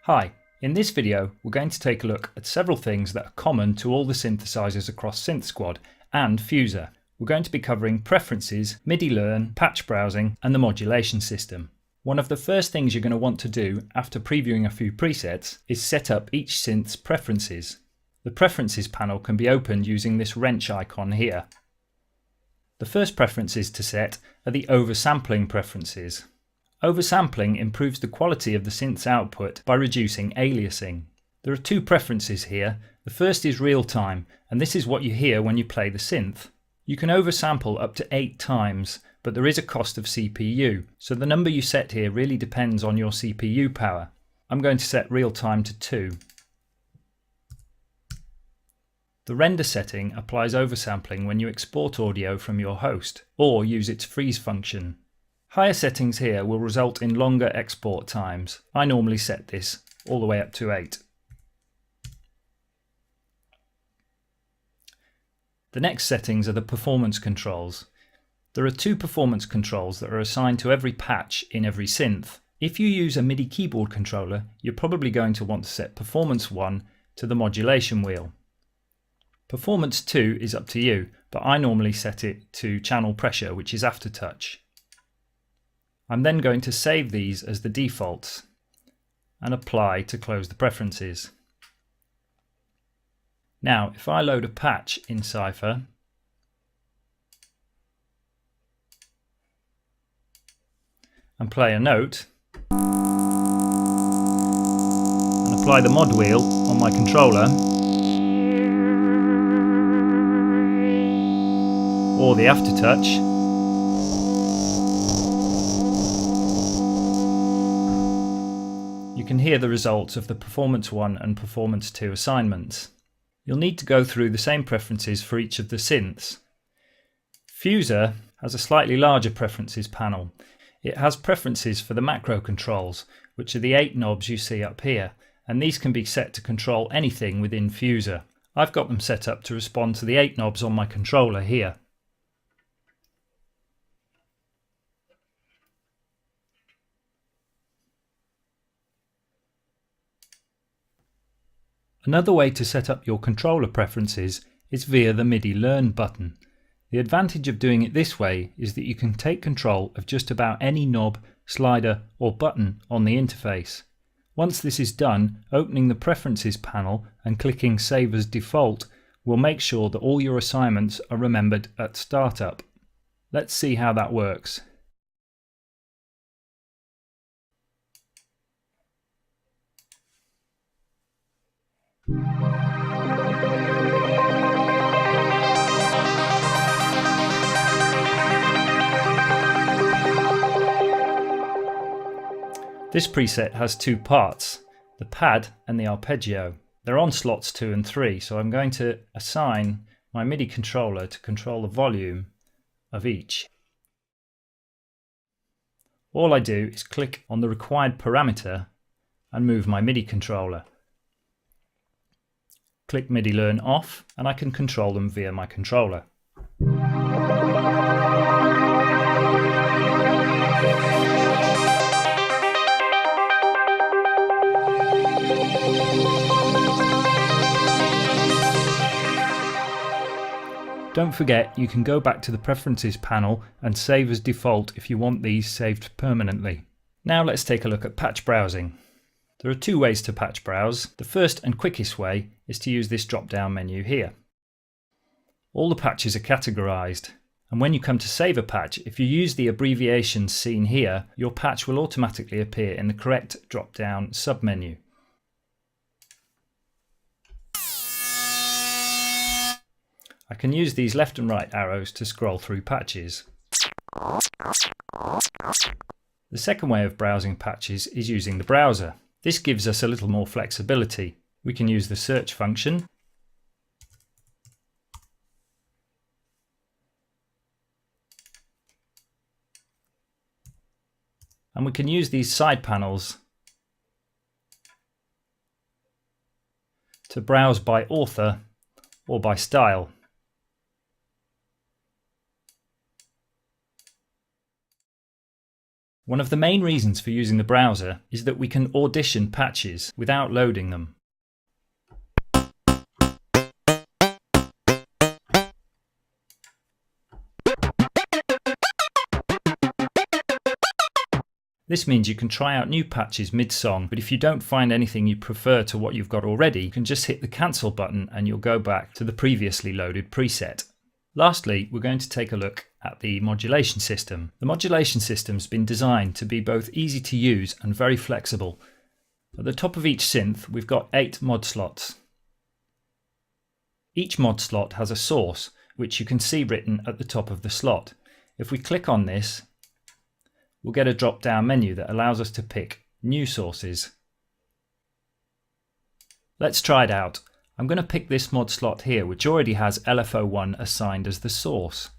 Hi, in this video we're going to take a look at several things that are common to all the synthesizers across Synth Squad and Fuser. We're going to be covering preferences, MIDI learn, patch browsing and the modulation system. One of the first things you're going to want to do after previewing a few presets is set up each synth's preferences. The preferences panel can be opened using this wrench icon here. The first preferences to set are the oversampling preferences. Oversampling improves the quality of the synth's output by reducing aliasing. There are two preferences here. The first is real time, and this is what you hear when you play the synth. You can oversample up to 8 times, but there is a cost of CPU, so the number you set here really depends on your CPU power. I'm going to set real time to 2. The render setting applies oversampling when you export audio from your host, or use its freeze function. Higher settings here will result in longer export times. I normally set this all the way up to 8. The next settings are the performance controls. There are 2 performance controls that are assigned to every patch in every synth. If you use a MIDI keyboard controller, you're probably going to want to set Performance 1 to the modulation wheel. Performance 2 is up to you, but I normally set it to channel pressure, which is aftertouch. I'm then going to save these as the defaults and apply to close the preferences. Now, if I load a patch in Cypher and play a note and apply the mod wheel on my controller or the aftertouch, you can hear the results of the Performance 1 and Performance 2 assignments. You'll need to go through the same preferences for each of the synths. Fuser has a slightly larger preferences panel. It has preferences for the macro controls, which are the 8 knobs you see up here, and these can be set to control anything within Fuser. I've got them set up to respond to the 8 knobs on my controller here. Another way to set up your controller preferences is via the MIDI learn button. The advantage of doing it this way is that you can take control of just about any knob, slider or button on the interface. Once this is done, opening the preferences panel and clicking Save as Default will make sure that all your assignments are remembered at startup. Let's see how that works. This preset has 2 parts, the pad and the arpeggio. They're on slots 2 and 3, so I'm going to assign my MIDI controller to control the volume of each. All I do is click on the required parameter and move my MIDI controller. Click MIDI learn off and I can control them via my controller. Don't forget, you can go back to the preferences panel and save as default if you want these saved permanently. Now let's take a look at patch browsing. There are 2 ways to patch browse. The first and quickest way is to use this drop-down menu here. All the patches are categorized, and when you come to save a patch, if you use the abbreviations seen here, your patch will automatically appear in the correct drop-down submenu. I can use these left and right arrows to scroll through patches. The second way of browsing patches is using the browser. This gives us a little more flexibility. We can use the search function, and we can use these side panels to browse by author or by style. One of the main reasons for using the browser is that we can audition patches without loading them. This means you can try out new patches mid-song, but if you don't find anything you prefer to what you've got already, you can just hit the cancel button and you'll go back to the previously loaded preset. Lastly, we're going to take a look at the modulation system. The modulation system's been designed to be both easy to use and very flexible. At the top of each synth, we've got 8 mod slots. Each mod slot has a source, which you can see written at the top of the slot. If we click on this, we'll get a drop-down menu that allows us to pick new sources. Let's try it out. I'm going to pick this mod slot here, which already has LFO1 assigned as the source.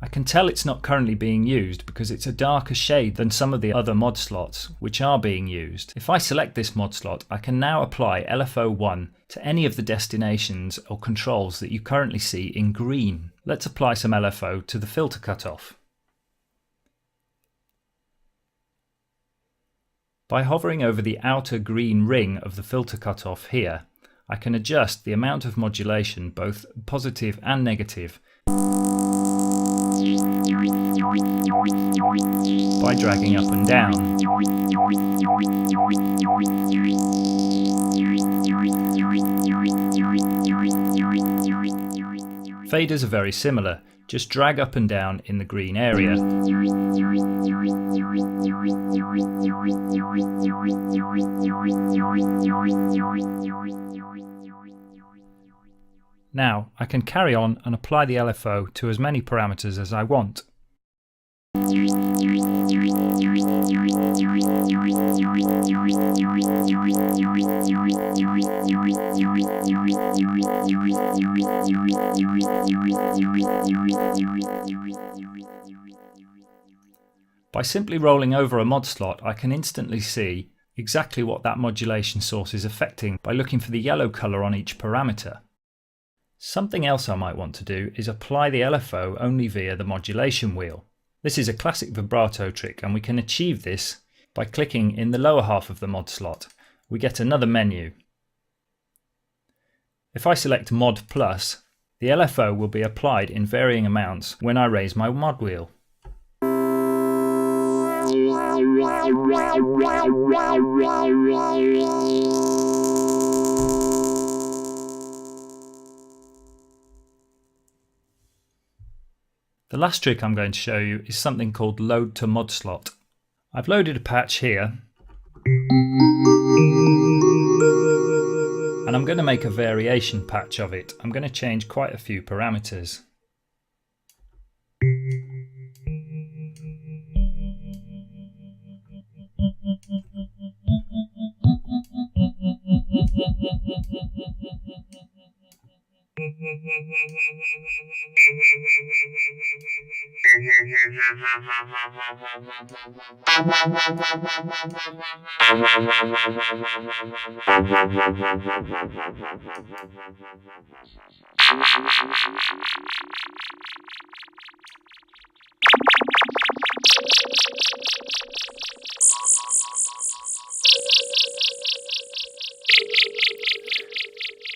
I can tell it's not currently being used because it's a darker shade than some of the other mod slots which are being used. If I select this mod slot, I can now apply LFO1 to any of the destinations or controls that you currently see in green. Let's apply some LFO to the filter cutoff. By hovering over the outer green ring of the filter cutoff here, I can adjust the amount of modulation, both positive and negative, by dragging up and down. Faders are very similar, just drag up and down in the green area. Now I can carry on and apply the LFO to as many parameters as I want. By simply rolling over a mod slot, I can instantly see exactly what that modulation source is affecting by looking for the yellow colour on each parameter. Something else I might want to do is apply the LFO only via the modulation wheel. This is a classic vibrato trick, and we can achieve this by clicking in the lower half of the mod slot. We get another menu. If I select Mod Plus, the LFO will be applied in varying amounts when I raise my mod wheel. The last trick I'm going to show you is something called Load to Mod Slot. I've loaded a patch here, and I'm going to make a variation patch of it. I'm going to change quite a few parameters.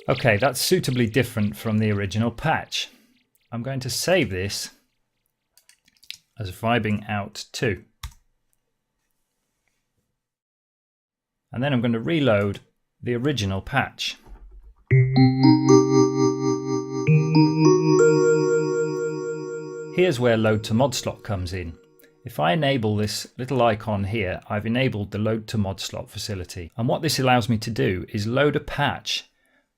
Okay, that's suitably different from the original patch. I'm going to save this as Vibing Out 2. And then I'm going to reload the original patch. Here's where Load to Mod Slot comes in. If I enable this little icon here, I've enabled the Load to Mod Slot facility. And what this allows me to do is load a patch.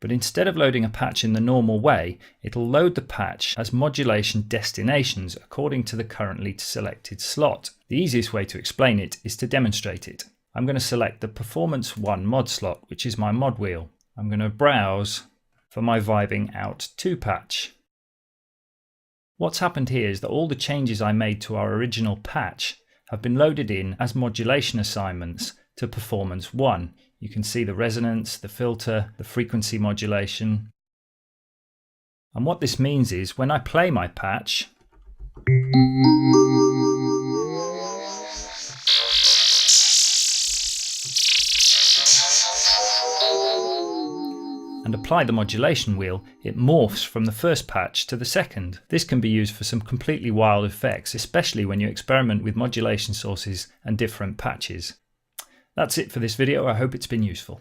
But instead of loading a patch in the normal way, it'll load the patch as modulation destinations according to the currently selected slot. The easiest way to explain it is to demonstrate it. I'm going to select the Performance 1 mod slot, which is my mod wheel. I'm going to browse for my Vibing Out 2 patch. What's happened here is that all the changes I made to our original patch have been loaded in as modulation assignments to Performance 1. You can see the resonance, the filter, the frequency modulation. And what this means is when I play my patch, and apply the modulation wheel, it morphs from the first patch to the second. This can be used for some completely wild effects, especially when you experiment with modulation sources and different patches. That's it for this video. I hope it's been useful.